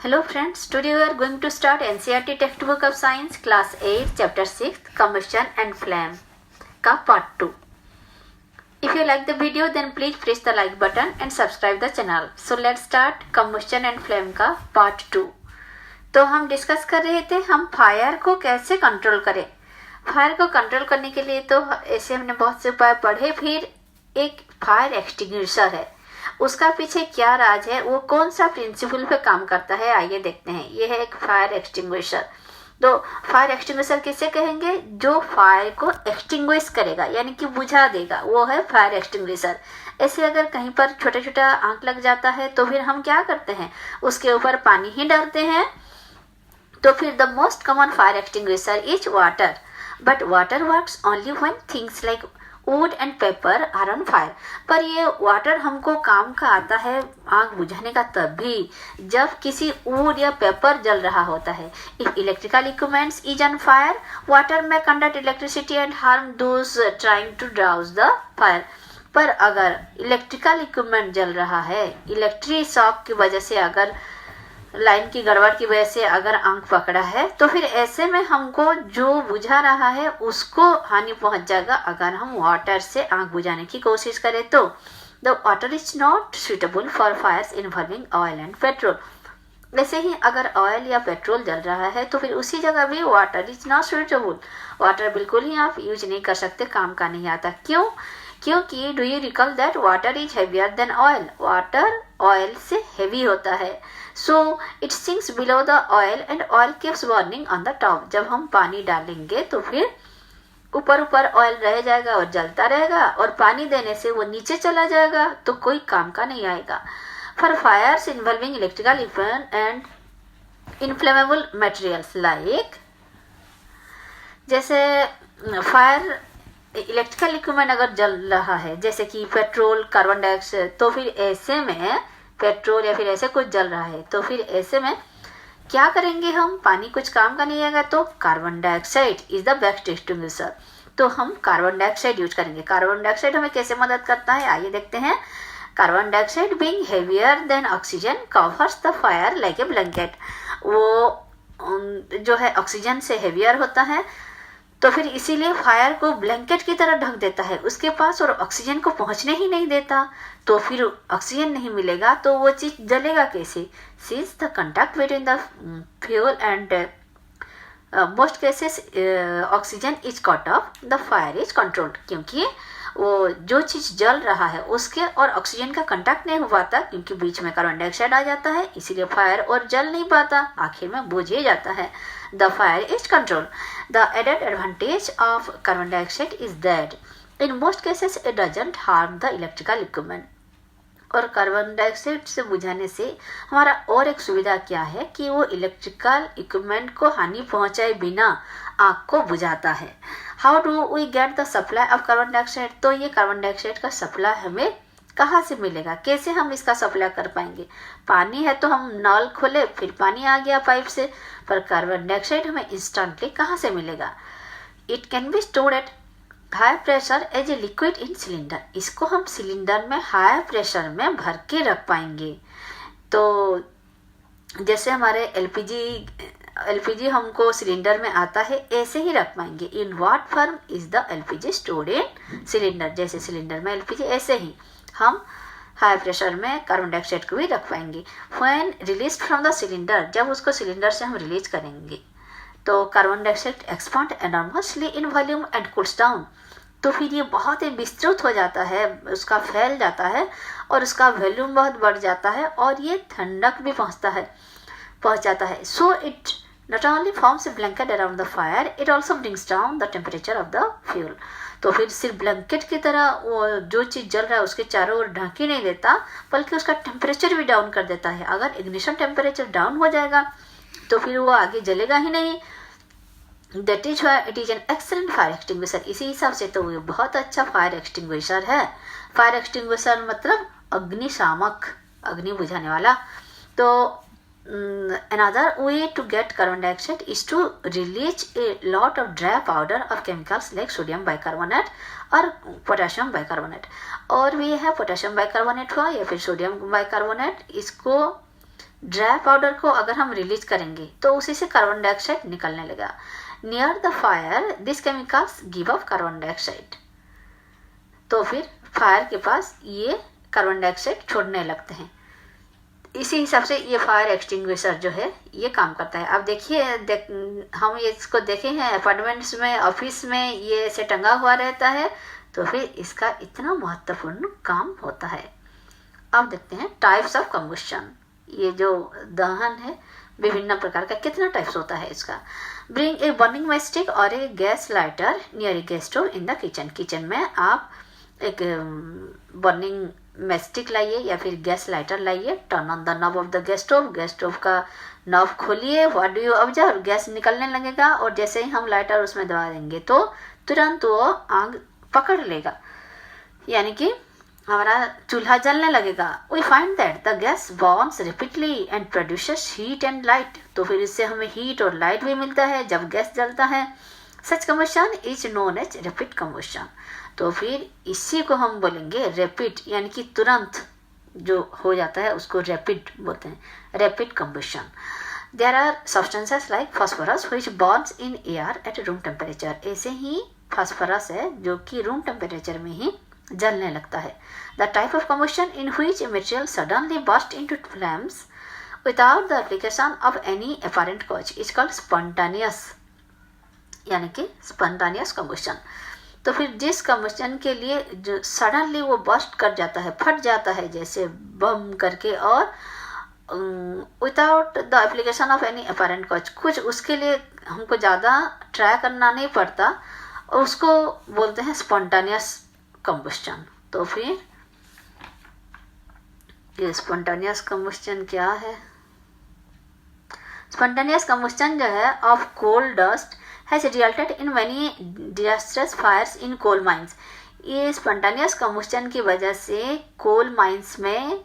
Hello friends, today we are going to start NCERT textbook of science class 8 chapter 6 combustion and flame का part 2. If you like the video then please press the like button and subscribe the channel. So let's start combustion and flame का part 2. तो हम discuss कर रहे थे हम fire को कैसे कंट्रोल करें. फायर को कंट्रोल करने के लिए तो ऐसे हमने बहुत से उपाय पढ़े. फिर एक फायर एक्सटिंग्विशर है, उसका पीछे क्या राज है, वो कौन सा प्रिंसिपल पे काम करता है, आइए देखते हैं. ये है एक फायर एक्सटिंग्विशर. तो फायर एक्सटिंग्विशर किसे कहेंगे? जो फायर को एक्सटिंग्विश करेगा यानी कि बुझा देगा, वो है फायर एक्सटिंग्विशर. ऐसे अगर कहीं पर छोटा छोटा आग लग जाता है तो फिर हम क्या करते हैं, उसके ऊपर पानी ही डालते हैं. तो फिर the most common fire extinguisher is water. But water works only when things like wood and paper are on fire. पर ये वाटर हमको काम का आता है आग बुझाने का तब भी जब किसी वुड या पेपर जल रहा होता है. If electrical equipments is on fire, water में conduct electricity and harm those trying to douse the fire. पर अगर इलेक्ट्रिकल इक्विपमेंट जल रहा है, इलेक्ट्रिक शॉक की वजह से, अगर लाइन की गड़बड़ की वजह से अगर आग पकड़ा है, तो फिर ऐसे में हमको जो बुझा रहा है उसको हानि पहुंच जाएगा अगर हम वाटर से आग बुझाने की कोशिश करें. तो the water is not suitable for fires involving oil and petrol. वैसे ही अगर ऑयल या पेट्रोल जल रहा है तो फिर उसी जगह भी water is not suitable. Water बिल्कुल ही आप यूज नहीं कर सकते, काम का नहीं आता. क्यों? क्योंकि do you recall that water is heavier than oil. Water oil से हेवी होता है. So it sinks below the oil and oil keeps burning on the top. जब हम पानी डालेंगे तो फिर ऊपर ऊपर ऑयल रह जाएगा और जलता रहेगा, और पानी देने से वो नीचे चला जाएगा तो कोई काम का नहीं आएगा. For fires involving electrical equipment and inflammable materials like, जैसे फायर इलेक्ट्रिकल इक्विपमेंट अगर जल रहा है जैसे कि पेट्रोल, कार्बन डाइऑक्साइड, तो फिर ऐसे में पेट्रोल या फिर ऐसे कुछ जल रहा है तो फिर ऐसे में क्या करेंगे हम, पानी कुछ काम का नहीं आएगा. तो carbon dioxide is the best extinguisher. तो हम कार्बन डाइऑक्साइड यूज करेंगे. कार्बन डाइऑक्साइड हमें कैसे मदद करता है, आइए देखते हैं. Carbon dioxide being heavier than oxygen covers the fire like a blanket. वो जो है ऑक्सीजन से हेवियर होता है, तो फिर इसीलिए फायर को ब्लैंकेट की तरह ढक देता है उसके पास, और ऑक्सीजन को पहुंचने ही नहीं देता. तो फिर ऑक्सीजन नहीं मिलेगा तो वो चीज जलेगा कैसे. Since the contact between the fuel and most cases oxygen is cut off, the fire is controlled. क्योंकि वो जो चीज जल रहा है उसके और ऑक्सीजन का कांटेक्ट नहीं हो पाता, क्योंकि बीच में कार्बन डाइऑक्साइड आ जाता है, इसीलिए फायर और जल नहीं पाता, आखिर में बुझ ही जाता है. The fire is control. The added advantage of carbon dioxide is that in most cases it doesn't harm the electrical equipment. और कार्बन डाइऑक्साइड से बुझाने से हमारा और एक सुविधा क्या है कि वो इलेक्ट्रिकल इक्विपमेंट को हानि पहुंचाए बिना आग को बुझाता है. How do we get the supply of carbon dioxide. तो ये कार्बन डाइऑक्साइड का सप्लाई हमें कहाँ से मिलेगा, कैसे हम इसका सप्लाई कर पाएंगे. पानी है तो हम नल खोले फिर पानी आ गया पाइप से, पर कार्बन डाइऑक्साइड हमें इंस्टेंटली कहाँ से मिलेगा. It can be stored at high pressure as a liquid in cylinder. इसको हम सिलेंडर में हाई प्रेशर में भर के रख पाएंगे. तो जैसे हमारे एलपीजी हमको सिलेंडर में आता है, ऐसे ही रख पाएंगे. In what form is the LPG stored in cylinder. जैसे सिलेंडर में एलपीजी, ऐसे ही हम हाई प्रेशर में कार्बन डाइऑक्साइड को भी रख पाएंगे. When release from the cylinder, जब उसको सिलेंडर से हम रिलीज करेंगे तो carbon dioxide expand enormously in volume and cools down. तो फिर ये बहुत ही विस्तृत हो जाता है, उसका फैल जाता है और उसका वॉल्यूम बहुत बढ़ जाता है, और ये ठंडक भी पहुंच जाता है. So it not only forms a blanket around the fire, it also brings down the temperature of the fuel. तो फिर सिर्फ ब्लैंकेट की तरह वो जो चीज जल रहा है उसके चारों ओर ढक ही नहीं देता, बल्कि उसका टेम्परेचर भी डाउन कर देता है. अगर इग्निशन टेम्परेचर डाउन हो जाएगा तो फिर वो आगे जलेगा ही नहीं. That is why it is an excellent fire extinguisher. इसी हिसाब से तो ये बहुत अच्छा फायर एक्सटिंग्विशर है. फायर एक्सटिंग्विशर मतलब अग्निशामक, अग्नि बुझाने वाला. तो another way to get carbon dioxide is to release a lot of dry powder of chemicals like sodium bicarbonate or potassium bicarbonate. और भी है पोटेशियम बाइकार्बोनेट हुआ या फिर सोडियम बाइकार्बोनेट. इसको ड्राई पाउडर को अगर हम रिलीज करेंगे तो उसी से कार्बन डाइऑक्साइड निकलने लगा। Near the fire this chemicals give of carbon dioxide. तो फिर फायर के पास ये कार्बन डाइऑक्साइड छोड़ने लगते हैं। इसी हिसाब से ये फायर एक्सटिंग्विशर जो है ये काम करता है। अब देखिए हम इसको देखे हैं अपार्टमेंट्स में, ऑफिस में ये ऐसे टंगा हुआ रहता है, तो फिर इसका इतना महत्वपूर्ण काम होता है। अब देखते हैं टाइप्स ऑफ कंबस्शन। ये जो दहन है विभिन्न प्रकार का, कितना टाइप्स होता है इसका। ब्रिंग ए बर्निंग मैस्टिक और a gas lighter near a gas stove in the kitchen. Kitchen में आप एक बर्निंग मैस्टिक लाइए या फिर गैस लाइटर लाइए। Turn on the knob of the gas stove. Gas stove का नॉब खोलिए। What do you observe? Gas निकलने लगेगा और जैसे ही हम लाइटर उसमें दबा देंगे तो तुरंत वो आग पकड़ लेगा, यानी कि हमारा चूल्हा जलने लगेगा। We find that the gas burns repeatedly and produces heat and light. तो फिर इससे हमें हीट और लाइट भी मिलता है जब गैस जलता है। Such combustion is known as rapid combustion. तो फिर इसी को हम बोलेंगे रैपिड, यानी कि तुरंत जो हो जाता है उसको रैपिड बोलते हैं, rapid combustion. There are substances like phosphorus which burns in air at room temperature. ऐसे ही फास्फोरस है जो कि रूम टेम्परेचर में ही जलने लगता है। The type of combustion in which a material suddenly burst into flames without the application of any apparent cause is called spontaneous, यानी कि स्पॉन्टेनियस कम्बशन। तो फिर जिस कम्बशन के लिए जो सडनली वो बर्स्ट कर जाता है, फट जाता है जैसे बम करके, और without the application of any apparent cause, कुछ उसके लिए हमको ज़्यादा ट्राई करना नहीं पड़ता, और उसको बोलते हैं स्पॉन्टेनियस कम्बशन। तो फिर ये स्पॉन्टेनियस कम्बशन क्या है? स्पॉन्टेनियस कम्बशन जो है of coal dust has resulted in many disastrous fires in coal mines। ये स्पॉन्टेनियस कम्बशन की वजह से कोल माइंस में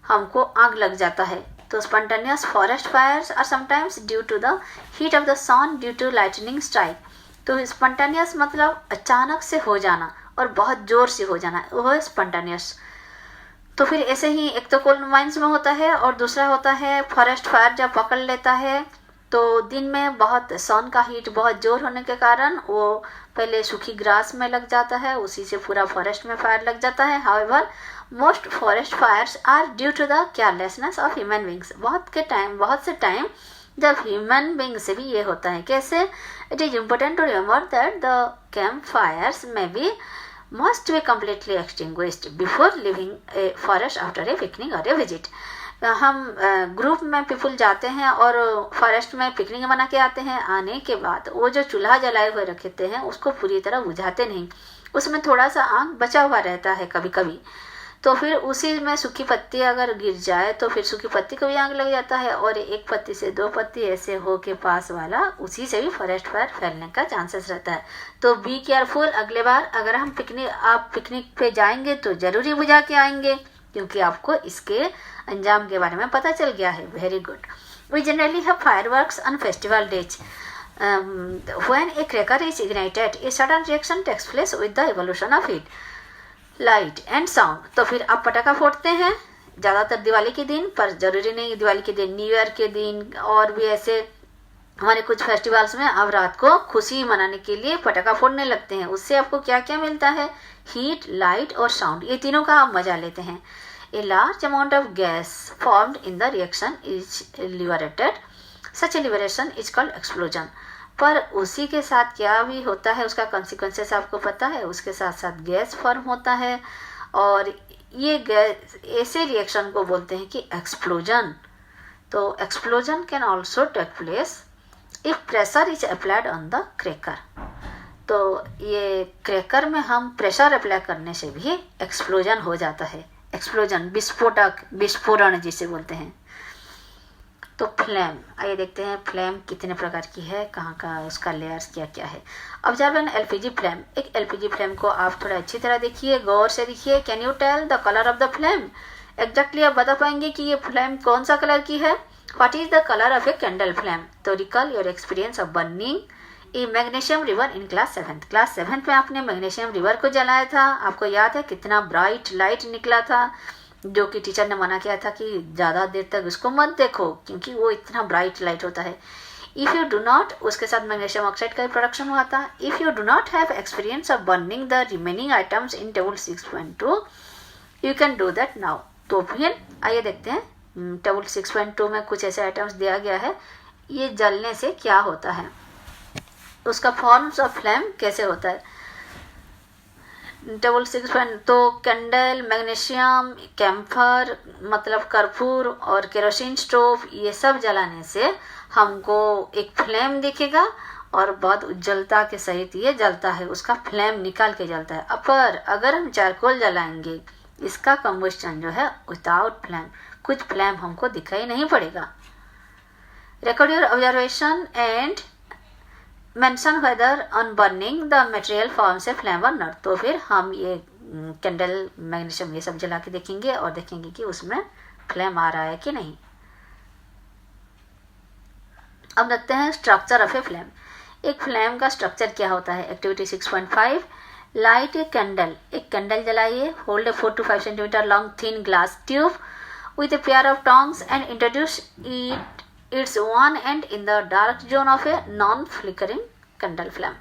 हमको आग लग जाता है। तो spontaneous forest fires are sometimes due to the heat of the sun due to lightning strike. तो स्पॉन्टेनियस मतलब अचानक से हो जाना और बहुत जोर से हो जाना, वो है स्पॉन्टेनियस। तो फिर ऐसे ही एक तो कोल माइंस में होता है और दूसरा होता है फॉरेस्ट फायर जब पकड़ लेता है तो दिन में बहुत सन का हीट बहुत जोर होने के कारण वो पहले सूखी ग्रास में लग जाता है, उसी से पूरा फॉरेस्ट में फायर लग जाता है। However most forest fires are due to the carelessness of human beings. बहुत से टाइम जब ह्यूमन बींग से भी ये होता है। कैसे? It is important to remember that the camp fires में be must be completely extinguished before leaving a forest after a picnic और ए विजिट। हम ग्रुप में पीपल जाते हैं और फॉरेस्ट में पिकनिक मना के आते हैं, आने के बाद वो जो चूल्हा जलाए हुए रखते हैं उसको पूरी तरह बुझाते नहीं, उसमें थोड़ा सा आग बचा हुआ रहता है कभी कभी। तो फिर उसी में सूखी पत्ती अगर गिर जाए तो फिर सूखी पत्ती को भी आग लग जाता है, और एक पत्ती से दो पत्ती ऐसे हो के पास वाला उसी से भी फॉरेस्ट फायर फैलने का चांसेस रहता है। तो बी केयरफुल। अगले बार अगर हम आप पिकनिक पे जाएंगे तो जरूरी बुझा के आएंगे, क्योंकि आपको इसके अंजाम के बारे में पता चल गया है। Very good. We generally have fireworks on festival days. When a cracker is ignited a sudden reaction takes place with the evolution of heat, light and sound. तो फिर आप पटाखा फोड़ते हैं ज़्यादातर दिवाली के दिन, पर जरूरी नहीं दिवाली के दिन, न्यू ईयर के दिन, और भी ऐसे हमारे कुछ फेस्टिवल्स में आप रात को खुशी मनाने के लिए पटाखा फोड़ने लगते हैं। उससे आपको क्या क्या मिलता है? हीट, लाइट और साउंड, ये तीनों का आप मजा लेते हैं। A large amount of gas formed in the reaction is liberated. Such a liberation is called explosion. पर उसी के साथ क्या भी होता है, उसका consequences आपको पता है। उसके साथ साथ गैस फॉर्म होता है, और ये गैस ऐसे रिएक्शन को बोलते हैं कि एक्सप्लोजन। तो explosion can also take place if pressure is applied on the cracker. तो ये क्रैकर में हम प्रेशर अप्लाई करने से भी एक्सप्लोजन हो जाता है। एक्सप्लोजन, विस्फोरण जिसे बोलते हैं। तो फ्लेम, आइए देखते हैं फ्लेम कितने प्रकार की है, कहाँ का उसका लेयर्स क्या क्या है। Observe an LPG flame. एक एलपीजी फ्लेम को आप थोड़ा अच्छी तरह देखिए, गौर से देखिए। Can you tell the colour of the flame? Exactly आप बता पाएंगे कि ये फ्लेम कौन सा कलर की है? What is the colour of a candle flame? तो recall your experience of burning a magnesium रिवर in class 7th। Class 7th में आपने मैग्नीशियम रिवर को जलाया था, आपको याद है कितना ब्राइट लाइट निकला था। जो कि टीचर ने मना किया था कि ज़्यादा देर तक उसको मत देखो क्योंकि वो इतना ब्राइट लाइट होता है। इफ़ यू डू नॉट, उसके साथ मैग्नीशियम ऑक्साइड का भी प्रोडक्शन हुआ था। If you do not have experience of burning the remaining items in table 6.2 you can do that now. तो फिर आइए देखते हैं टेबल 6.2 में कुछ ऐसे आइटम्स दिया गया है, ये जलने से क्या होता है, उसका फॉर्म्स ऑफ फ्लेम कैसे होता है। टेबल 6 तो कैंडल, मैग्नीशियम, कैम्फर मतलब कर्पूर और केरोसिन स्टोव, ये सब जलाने से हमको एक फ्लेम दिखेगा और बहुत उज्जवलता के सहित ये जलता है, उसका फ्लेम निकाल के जलता है। पर अगर हम चारकोल जलाएंगे, इसका कंबस्टन जो है विदाउट फ्लेम, कुछ फ्लेम हमको दिखाई नहीं पड़ेगा। Record your observation and mention whether on burning the material forms a flame और नॉट। तो फिर हम ये कैंडल, मैग्नीशियम ये सब जला के देखेंगे और देखेंगे कि उसमें फ्लेम आ रहा है कि नहीं। अब देखते हैं स्ट्रक्चर ऑफ ए फ्लेम। एक फ्लेम का स्ट्रक्चर क्या होता है। एक्टिविटी 6.5 लाइट ए कैंडल, एक कैंडल जलाइए। Hold a 4 to 5 centimetre long thin glass tube with a pair of tongs and introduce its one end in the dark zone of a non-flickering candle flame।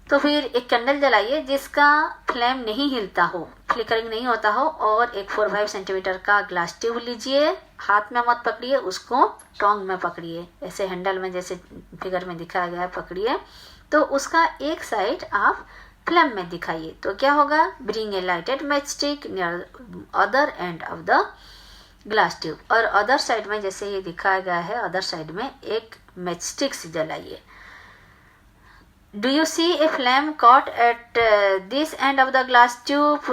तो फिर एक candle जलाइए जिसका flame नहीं हिलता हो, flickering नहीं होता हो, और एक 4-5 सेंटीमीटर का ग्लास ट्यूब लीजिए। हाथ में मत पकड़िए, उसको टोंग में पकड़िए, ऐसे हैंडल में जैसे फिगर में दिखाया गया है पकड़िए। तो उसका एक साइड आप फ्लेम में दिखाइए। तो क्या होगा, bring a lighted match stick near other and of the glass tube, और अदर साइड में जैसे ये दिखाया गया है, अदर साइड में एक मैच स्टिक से जलाइए। Do you see a flame caught at this end of the glass tube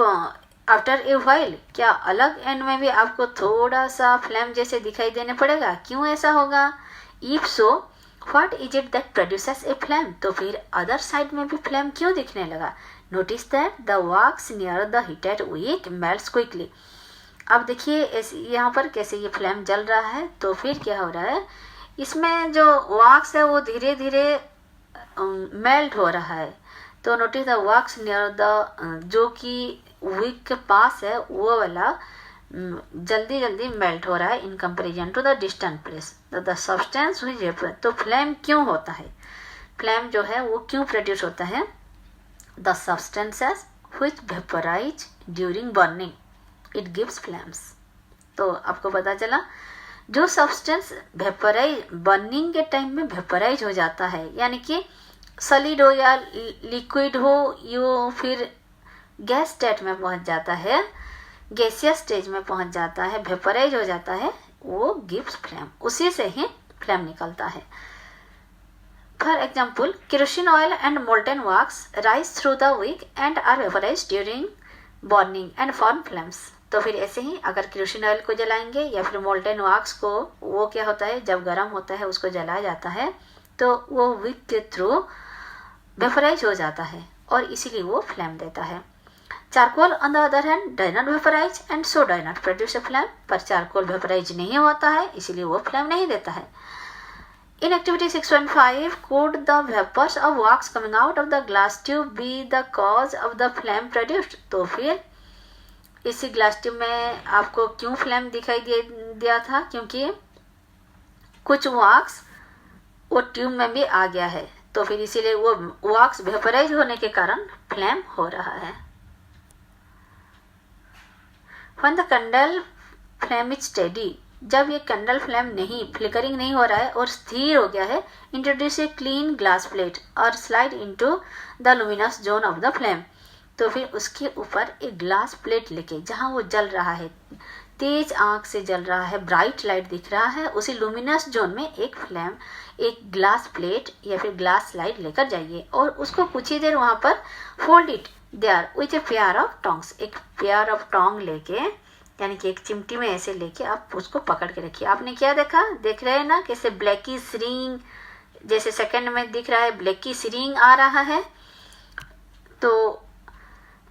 after a while. क्या अलग एंड में भी आपको थोड़ा सा फ्लेम जैसे दिखाई देने पड़ेगा, क्यों ऐसा होगा। If so what is it that produces a flame. तो फिर अदर साइड में भी फ्लेम क्यों दिखने लगा। Notice that the wax near the heated wick melts quickly. अब देखिए यहाँ पर कैसे ये फ्लेम जल रहा है। तो फिर क्या हो रहा है, इसमें जो वैक्स है वो धीरे धीरे मेल्ट हो रहा है। तो notice the wax near the, जो कि विक के पास है वो वाला जल्दी जल्दी मेल्ट हो रहा है in comparison to the distant place. The substance which vapour. तो फ्लेम क्यों होता है, फ्लेम जो है वो क्यों प्रोड्यूस होता है। The substances which vaporise during burning it gives flames. तो आपको पता चला, जो सब्सटेंस वेपराइज बर्निंग के टाइम में वेपराइज हो जाता है, यानी कि सॉलिड हो या लिक्विड हो, यो फिर गैस स्टेट में पहुंच जाता है, गैसियस स्टेज में पहुंच जाता है, वेपराइज हो जाता है, वो गिव्स फ्लेम, उसी से ही फ्लेम निकलता है। For example, kerosene oil and molten wax rise through the wick and are vaporise during burning and form flames. तो फिर ऐसे ही अगर केरोसिन ऑयल को जलाएंगे या फिर मोल्टन वैक्स को, वो क्या होता है, जब गर्म होता है उसको जलाया जाता है तो वो विक के थ्रू वेपराइज हो जाता है और इसीलिए वो फ्लेम देता है। Charcoal on the other hand does not vaporise and so does not produce a flame. पर चारकोल वेपराइज नहीं होता है, इसीलिए वो फ्लेम नहीं देता है। In activity 6.5, could the vapors of wax coming out of the glass tube be the cause of the flame produced। तो फिर इसी ग्लास ट्यूब में आपको क्यों फ्लेम दिखाई दिया था, क्योंकि कुछ वैक्स वो ट्यूब में भी आ गया है। तो फिर इसीलिए वो वैक्स वेपराइज होने के कारण फ्लेम हो रहा है। When the candle flame is steady, जब ये कैंडल फ्लेम नहीं, फ्लिकरिंग नहीं हो रहा है और स्थिर हो गया है, introduce a clean glass plate और slide into the luminous zone of the flame. तो फिर उसके ऊपर एक ग्लास प्लेट लेके, जहाँ वो जल रहा है, तेज आंख से जल रहा है, ब्राइट लाइट दिख रहा है, उसी लुमिनस जोन में एक फ्लेम, एक ग्लास प्लेट या फिर ग्लास स्लाइड लेकर जाइए और उसको कुछ ही देर वहाँ पर fold it there with a pair of tongs. एक पेयर ऑफ टोंग लेके, यानी कि एक चिमटी में ऐसे लेके आप उसको पकड़ के रखिए। आपने क्या देखा, देख रहे हैं ना, कैसे ब्लैकी रिंग, जैसे सेकंड में दिख रहा है ब्लैकी रिंग आ रहा है। तो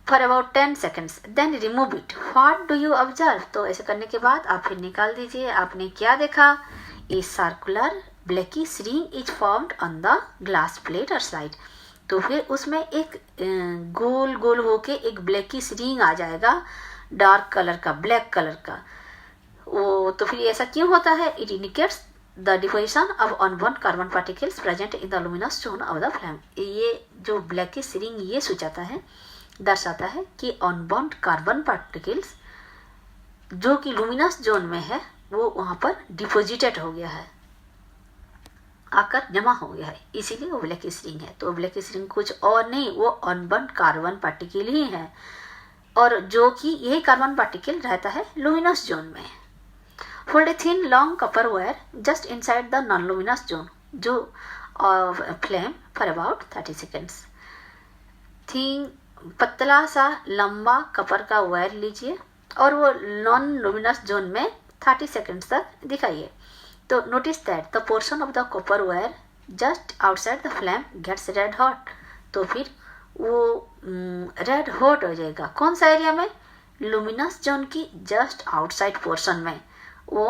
for about 10 seconds then remove it. What do you observe. तो ऐसे करने के बाद आप फिर निकाल दीजिए। आपने क्या देखा, a circular Blackie ring is formed on the glass plate और स्लाइड। तो फिर उसमें एक गोल गोल होके एक ब्लैकी रिंग आ जाएगा डार्क कलर का, ब्लैक कलर का, वो तो फिर ऐसा क्यों होता है? It indicates the deposition of unburned carbon particles present in the luminous zone of the flame. ये जो ब्लैकिश रिंग ये सूचाता है, दर्शाता है कि अनबर्न्ड कार्बन पार्टिकल्स जो कि लुमिनस जोन में है वो वहाँ पर डिपोजिटेड हो गया है, आकर जमा हो गया है, इसीलिए वो ब्लैकिश रिंग है। तो ब्लैकिश रिंग कुछ और नहीं, वो अनबर्न्ड कार्बन पार्टिकल ही है, और जो कि यही कार्बन पार्टिकल रहता है लुमिनस जोन में। Hold a thin long copper wire just inside the non-luminous zone जो flame for about 30 seconds। Thin पतला सा लंबा कपर का वायर लीजिए और वो नॉन लुमिनस जोन में 30 सेकेंड्स तक दिखाइए। तो notice that the portion of the copper wire just outside the flame gets red hot. तो फिर वो रेड हॉट हो जाएगा। कौन सा एरिया में? लुमिनस जोन की जस्ट आउटसाइड पोर्शन में वो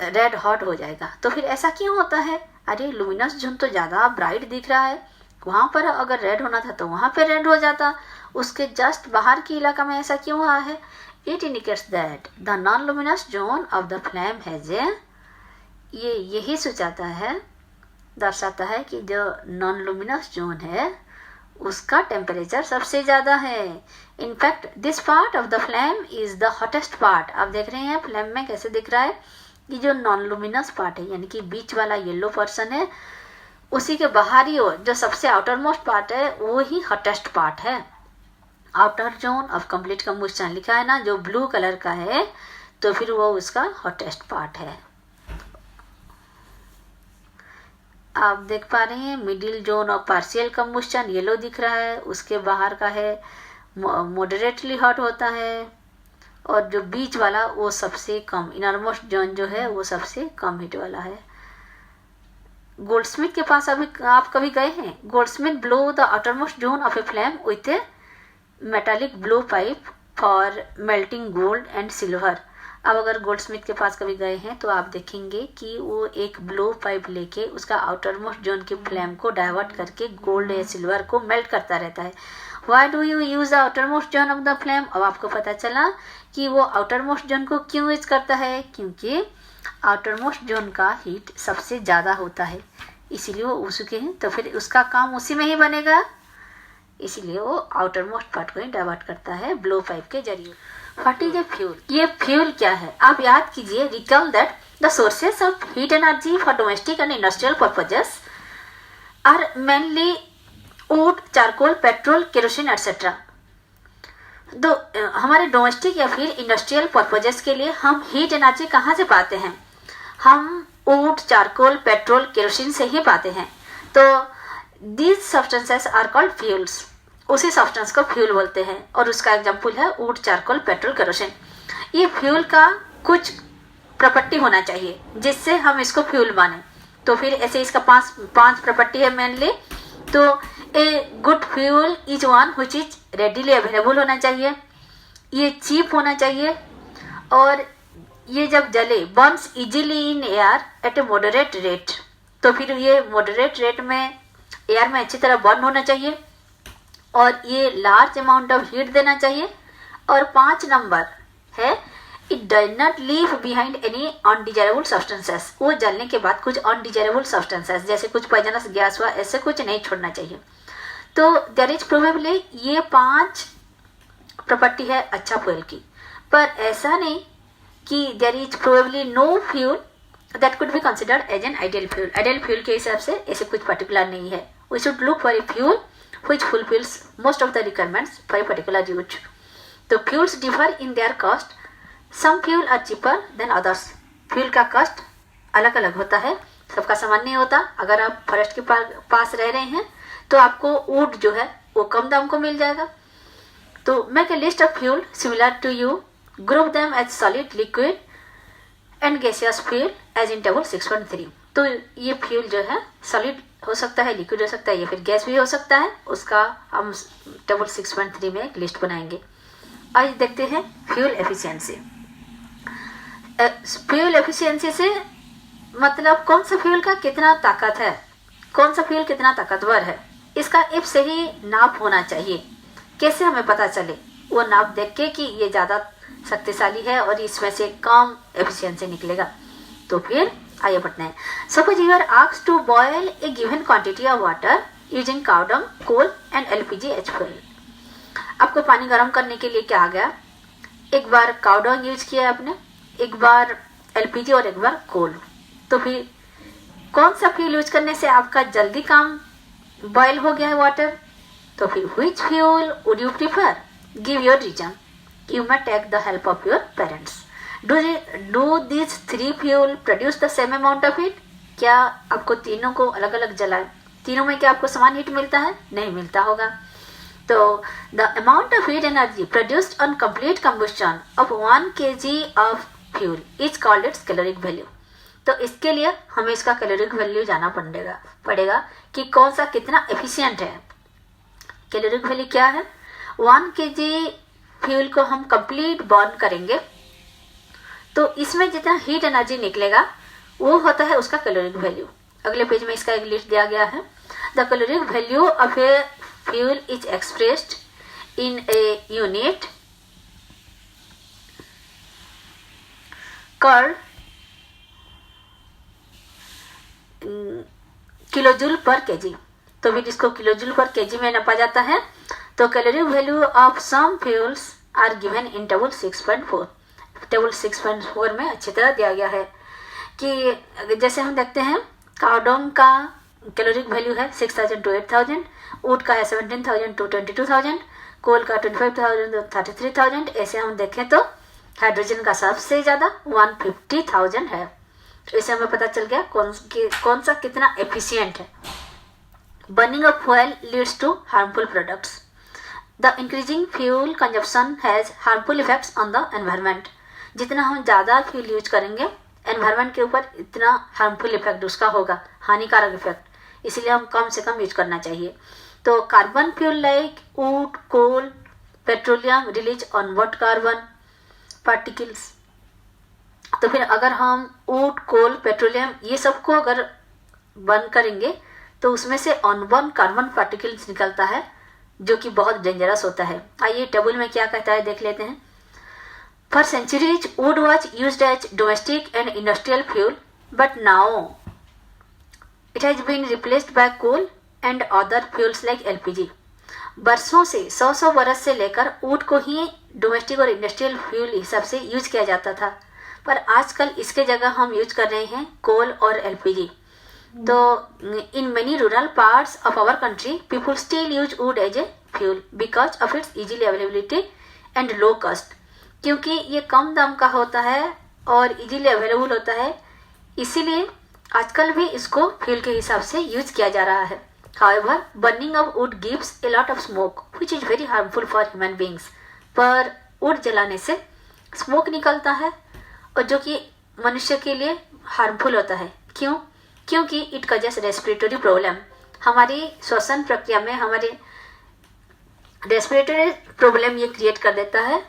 रेड हॉट हो जाएगा। तो फिर ऐसा क्यों होता है? अरे लुमिनस जोन तो ज़्यादा ब्राइट दिख रहा है, वहाँ पर अगर रेड होना था तो वहाँ पे रेड हो जाता, उसके जस्ट बाहर के इलाका में ऐसा क्यों हुआ है? It indicates that the non luminous zone of the flame has ये यही सूचाता है, दर्शाता है कि जो नॉन लुमिनस जोन है उसका टेम्परेचर सबसे ज़्यादा है। In fact this part of the flame is the hottest part. आप देख रहे हैं फ्लेम में कैसे दिख रहा है कि जो नॉन लुमिनस पार्ट है यानी कि बीच वाला येलो पोर्शन है, उसी के बाहरी ओर जो सबसे आउटर मोस्ट पार्ट है वो ही हॉटेस्ट पार्ट है। Outer zone of complete combustion लिखा है ना, जो ब्लू कलर का है, तो फिर वो उसका हॉटेस्ट पार्ट है। आप देख पा रहे हैं middle zone of partial combustion yellow दिख रहा है, उसके बाहर का है मॉडरेटली हॉट होता है, और जो बीच वाला वो सबसे कम, इनरमोस्ट जोन जो है वो सबसे कम हीट वाला है। गोल्डस्मिथ के पास अभी आप कभी गए हैं? Goldsmith blow the outermost zone of a flame with A metallic blow pipe for melting gold and silver. अब अगर गोल्डस्मिथ के पास कभी गए हैं तो आप देखेंगे कि वो एक ब्लो पाइप लेके उसका आउटर मोस्ट जोन की फ्लेम को डाइवर्ट करके गोल्ड या सिल्वर को मेल्ट करता रहता है। Why do you use the outer most zone of the flame? अब आपको पता चला कि वो आउटर मोस्ट जोन को क्यों यूज करता है, क्योंकि आउटर मोस्ट जोन का हीट सबसे ज़्यादा होता है, इसीलिए वो उसके हैं, तो फिर उसका काम उसी में ही बनेगा, इसीलिए वो आउटर मोस्ट पार्ट को ही डाइवर्ट करता है ब्लो पाइप के जरिए। What is a fuel? ये फ्यूल क्या है? आप याद कीजिए, recall that the sources of heat energy for domestic and industrial purposes are mainly wood, charcoal, petrol, kerosene etcetera. तो हमारे डोमेस्टिक या फिर इंडस्ट्रियल पर्पजेस के लिए हम हीट एनर्जी कहाँ से पाते हैं? हम वुड, चारकोल, पेट्रोल, केरोसिन से ही पाते हैं। तो these substances are called fuels. उसी सब्सटेंस को फ्यूल बोलते हैं, और उसका एग्जाम्पल है वुड, चारकोल, पेट्रोल, केरोसिन। ये फ्यूल का कुछ प्रॉपर्टी होना चाहिए जिससे हम इसको फ्यूल माने। तो फिर ऐसे इसका पांच प्रॉपर्टी है मेनली। तो a good fuel is one which is readily available होना चाहिए, ये चीप होना चाहिए, और ये जब जले बर्न्स इजीली इन एयर एट ए मॉडरेट रेट। तो फिर ये मॉडरेट रेट में एयर में अच्छी तरह बर्न होना चाहिए, और ये लार्ज अमाउंट ऑफ हीट देना चाहिए। और 5 नंबर है, it does not leave behind any undesirable substances. वो जलने के बाद कुछ अनडिजायरेबल सब्सटेंसेस जैसे कुछ पॉइजनस गैस हुआ, ऐसे कुछ नहीं छोड़ना चाहिए। तो देयर इज प्रोबेबली ये 5 प्रॉपर्टी है अच्छा फ्यूल की, पर ऐसा नहीं कि there is probably no fuel that could be considered as an ideal fuel. Ideal fuel के हिसाब से ऐसे कुछ पर्टिकुलर नहीं है। We should look for a fuel which fulfills most of the requirements for a particular use. तो fuels differ in their cost. Some fuel are cheaper than others. Fuel का cost अलग अलग होता है, सबका समान नहीं होता। अगर आप फॉरेस्ट के पास रह रहे हैं तो आपको वुड जो है वो कम दाम को मिल जाएगा। तो make a list of fuel similar to you, group them as solid, liquid and gaseous fuel as in table 6.3. तो ये फ्यूल जो है सॉलिड हो सकता है, लिक्विड हो सकता है, या फिर गैस भी हो सकता है। उसका हम टेबल 6.3 में एक लिस्ट बनाएंगे। आज देखते हैं फ्यूल एफिशिएंसी। फ्यूल एफिशिएंसी से मतलब कौन सा फ्यूल का कितना ताकत है, कौन सा फ्यूल कितना ताकतवर है, इसका एक सही नाप होना चाहिए। कैसे हमें पता चले? वो नाप देख के कि ये ज़्यादा शक्तिशाली है और इसमें से कम एफिशिएंसी निकलेगा। तो फिर आइए बढ़ते हैं। Suppose you are asked to boil a given quantity of water using cow dung, coal and LPG as fuel. आपको पानी गर्म करने के लिए क्या आ गया? एक बार काउ डंग यूज किया आपने, एक बार एलपीजी और एक बार कोल। तो फिर कौन सा फ्यूल यूज करने से आपका जल्दी काम बॉयल हो गया है वाटर? तो फिर which fuel would you prefer? Give your reason. You may take the help of your parents. Do these three fuel produce the same amount of heat? क्या आपको तीनों को अलग अलग जलाए, तीनों में क्या आपको समान हीट मिलता है? नहीं मिलता होगा। तो the amount of heat energy produced on complete combustion of 1 kg of fuel is called its caloric value. तो इसके लिए हमें इसका कैलोरिक वैल्यू जाना पड़ेगा कि कौन सा कितना एफिशिएंट है। कैलोरिक वैल्यू क्या है? 1 kg फ्यूल को हम कंप्लीट बर्न करेंगे तो इसमें जितना हीट एनर्जी निकलेगा वो होता है उसका कैलोरिक वैल्यू। अगले पेज में इसका एक लिस्ट दिया गया है। The caloric value of a fuel is expressed in a unit called kilojoule पर केजी। तो फिर इसको किलोजूल पर केजी में नापा जाता है। तो calorie value of some fuels are given in table 6.4। Table 6.4 में अच्छी तरह दिया गया है कि जैसे हम देखते हैं काउ डंग का कैलोरिक वैल्यू है 6000 to 8000, ऊट का है 17000 to 22000, कोल का 25000 to 33000। ऐसे हम देखें तो हाइड्रोजन का सबसे ज़्यादा 150,000 है। तो इससे हमें पता चल गया कौन सा कितना एफिशिएंट है। Burning of fuel leads to harmful products. The increasing fuel consumption has harmful effects on the environment. जितना हम ज़्यादा फ्यूल यूज करेंगे एनवायरनमेंट के ऊपर इतना हार्मफुल इफेक्ट उसका होगा, हानिकारक इफेक्ट। इसलिए हम कम से कम यूज करना चाहिए। तो carbon fuel like wood, coal, petroleum release onward carbon particles. तो फिर अगर हम वुड, कोल, पेट्रोलियम ये सबको अगर बर्न करेंगे तो उसमें से ऑनबर्न कार्बन पार्टिकल्स निकलता है जो कि बहुत डेंजरस होता है। आइए टेबल में क्या कहता है देख लेते हैं। For centuries wood was used as domestic and industrial fuel but now it has been replaced by coal and other fuels like LPG. बरसों से 100 बरस से लेकर वुड को ही डोमेस्टिक और इंडस्ट्रियल फ्यूल हिसाब से यूज किया जाता था, पर आजकल इसके जगह हम यूज कर रहे हैं कोल और एलपीजी। तो in many rural parts of our country people still use wood as a fuel because of its easily availability and low cost. क्योंकि ये कम दाम का होता है और इजीली अवेलेबल होता है, इसीलिए आजकल भी इसको फ्यूल के हिसाब से यूज किया जा रहा है। However, burning of wood gives a lot of smoke, which is very harmful for human beings. पर वुड जलाने से स्मोक निकलता है और जो कि मनुष्य के लिए हार्मफुल होता है। क्यों? क्योंकि इट कजेस रेस्पिरेटरी प्रॉब्लम। हमारी श्वसन प्रक्रिया में हमारे रेस्पिरेटरी प्रॉब्लम ये क्रिएट कर देता है।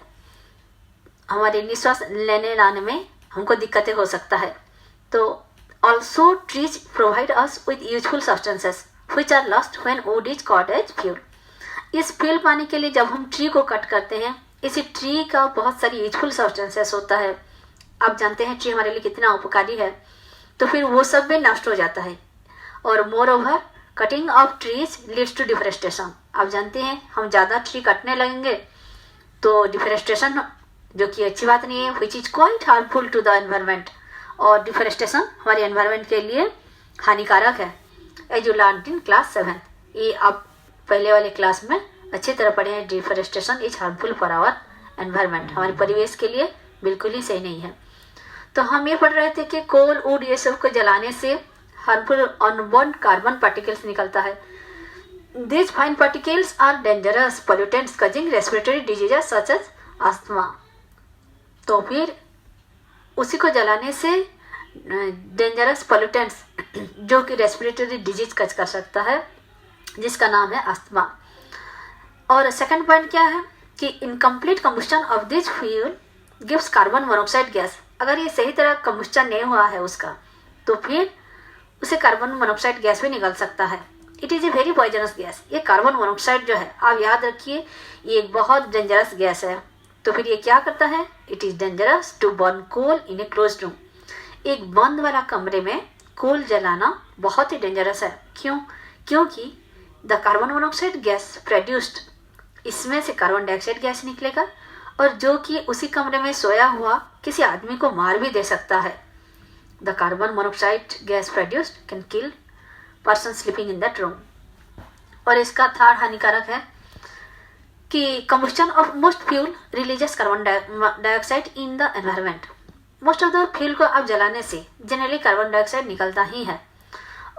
हमारे निश्वास लेने लाने में हमको दिक्कतें हो सकता है। तो also trees provide us with useful substances which are lost when wood is caught as fuel. इस फ्यूल पाने के लिए जब हम ट्री को कट करते हैं, इसी ट्री का बहुत सारी यूजफुल सब्सटेंसेस होता है। आप जानते हैं ट्री हमारे लिए कितना उपकारी है, तो फिर वो सब भी नष्ट हो जाता है। और moreover cutting of trees leads to deforestation. आप जानते हैं हम ज़्यादा ट्री कटने लगेंगे तो डिफरेस्टेशन, जो कि अच्छी बात नहीं है, which is quite harmful to the environment. और डिफरेस्टेशन हमारे एनवायरनमेंट के लिए हानिकारक है। As you learn in class 7, ये आप पहले वाले क्लास में अच्छी तरह पढ़े हैं। Deforestation is harmful for our environment, हमारे परिवेश के लिए बिल्कुल ही सही नहीं है। तो हम ये पढ़ रहे थे कि कोल, वुड ये सब को जलाने से हार्मफुल अनबर्न कार्बन पार्टिकल्स निकलता है। This fine particles are dangerous pollutants causing respiratory diseases such as asthma. तो फिर उसी को जलाने से डेंजरस पोल्यूटेंट्स जो कि रेस्पिरेटरी डिजीज कच कर सकता है, जिसका नाम है अस्थमा। और सेकंड पॉइंट क्या है कि incomplete combustion of this fuel gives carbon monoxide gas. अगर ये सही तरह कंबस्शन नहीं हुआ है उसका, तो फिर उसे कार्बन मोनोऑक्साइड गैस भी निकल सकता है। It is a very poisonous gas. ये कार्बन मोनोऑक्साइड जो है, आप याद रखिए, ये एक बहुत डेंजरस गैस है। तो फिर ये क्या करता है? It is dangerous to burn coal in a close room. एक बंद वाला कमरे में कोल जलाना बहुत ही डेंजरस है। क्यों? क्योंकि the carbon monoxide gas produced, इसमें से कार्बन डाइऑक्साइड गैस निकलेगा और जो कि उसी कमरे में सोया हुआ किसी आदमी को मार भी दे सकता है। The carbon monoxide gas produced can kill person sleeping in that room. और इसका थर्ड हानिकारक है कि combustion of most fuel releases carbon dioxide in the environment। Most of the fuel को आप जलाने से जनरली कार्बन डाइऑक्साइड निकलता ही है।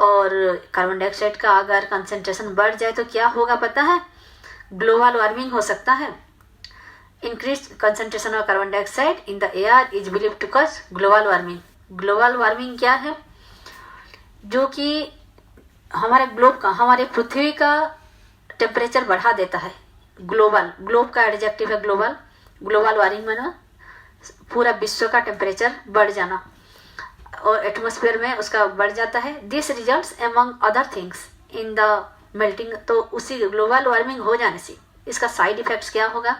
और कार्बन डाइऑक्साइड का अगर कंसंट्रेशन बढ़ जाए तो क्या होगा पता है? ग्लोबल वार्मिंग हो सकता है। Increase concentration of carbon dioxide in the air is believe to cause global warming. Global warming क्या है? जो कि हमारे ग्लोब का, हमारे पृथ्वी का टेम्परेचर बढ़ा देता है। ग्लोब का एडजेक्टिव है ग्लोबल। ग्लोबल वार्मिंग में पूरा विश्व का टेम्परेचर बढ़ जाना और एटमॉस्फेयर में उसका बढ़ जाता है। This results among other things in the melting. तो उसी ग्लोबल वार्मिंग हो जाने से इसका साइड इफेक्ट्स क्या होगा?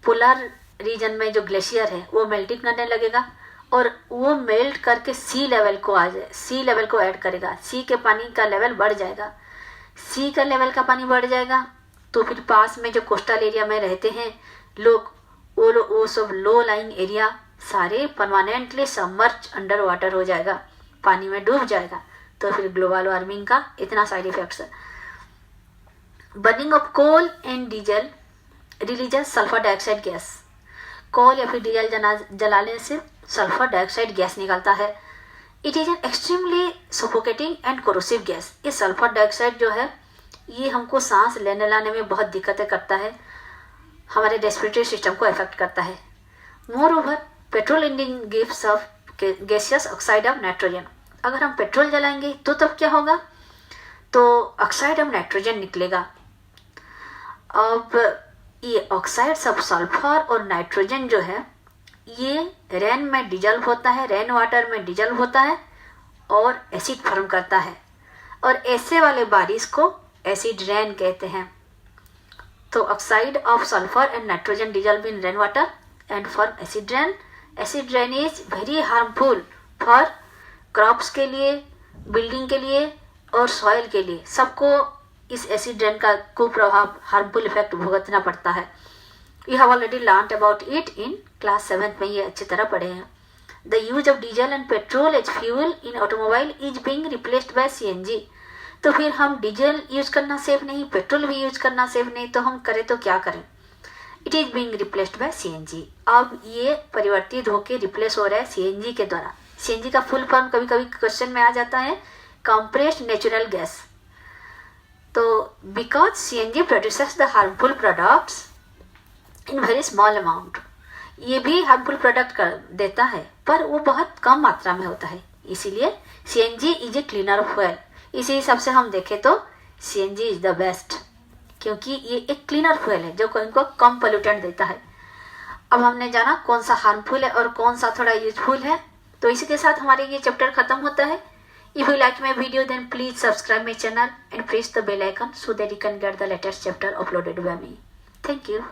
पोलर रीजन में जो ग्लेशियर है वो मेल्टिंग करने लगेगा और वो मेल्ट करके सी लेवल को आ जाए, सी लेवल को ऐड करेगा। सी के पानी का लेवल बढ़ जाएगा। सी का लेवल का पानी बढ़ जाएगा तो फिर पास में जो कोस्टल एरिया में रहते हैं लोग, वो सब लो लाइंग एरिया सारे परमानेंटली सबमर्ज अंडर वाटर हो जाएगा, पानी में डूब जाएगा। तो फिर ग्लोबल वार्मिंग का इतना साइड इफेक्ट्स है। Burning of coal and diesel releases sulphur dioxide gas. Coal या फिर डीजल जलाने से सल्फर डाइऑक्साइड गैस निकलता है। It is an extremely suffocating and corrosive gas. ये सल्फर डाइऑक्साइड जो है ये हमको सांस लेने लाने में बहुत दिक्कतें करता है, हमारे रेस्पिरेटरी सिस्टम को इफेक्ट करता है। More over petrol engine gives off gaseous oxide of nitrogen. अगर हम पेट्रोल जलाएंगे तो तब क्या होगा? तो ऑक्साइड ऑफ नाइट्रोजन निकलेगा। अब ये ऑक्साइड्स ऑफ सल्फर और नाइट्रोजन जो है ये रेन में डिजल्व होता है, रेन वाटर में डिजल्व होता है और एसिड फॉर्म करता है। और ऐसे वाले बारिश को एसिड रेन कहते हैं। तो oxide of sulphur and nitrogen dissolved in rain water and form acid rain. Acid rain is very harmful for crops के लिए, बिल्डिंग के लिए और सॉइल के लिए। सबको इस एसिड रेन का कुप्रभाव, हार्मफुल इफेक्ट भुगतना पड़ता है। You have already learned about it in class 7 में, ये अच्छी तरह पढ़े हैं। The use of diesel and petrol as fuel in automobile is being replaced by CNG। तो फिर हम डीजल यूज करना सेफ नहीं, पेट्रोल भी यूज करना सेफ नहीं, तो हम करें तो क्या करें? It is being replaced by CNG। अब ये परिवर्तित होकर रिप्लेस हो रहा है CNG के द्वारा। CNG का फुल फॉर्म कभी कभी क्वेश्चन में आ जाता है, कंप्रेस्ड नेचुरल गैस। तो because CNG produces the harmful products in very small amount. ये भी हार्मफुल प्रोडक्ट कर देता है पर वो बहुत कम मात्रा में होता है, इसीलिए CNG is a cleaner fuel. इसी हिसाब से हम देखें तो CNG इज द बेस्ट, क्योंकि ये एक क्लीनर फ्यूल है जो इनको कम पोल्यूटेंट देता है। अब हमने जाना कौन सा हार्मफुल है और कौन सा थोड़ा यूजफुल है। तो इसी के साथ हमारे ये चैप्टर खत्म होता है। If you like my video, then please subscribe my channel and press the bell icon so that you can get the latest chapter uploaded by me. Thank you.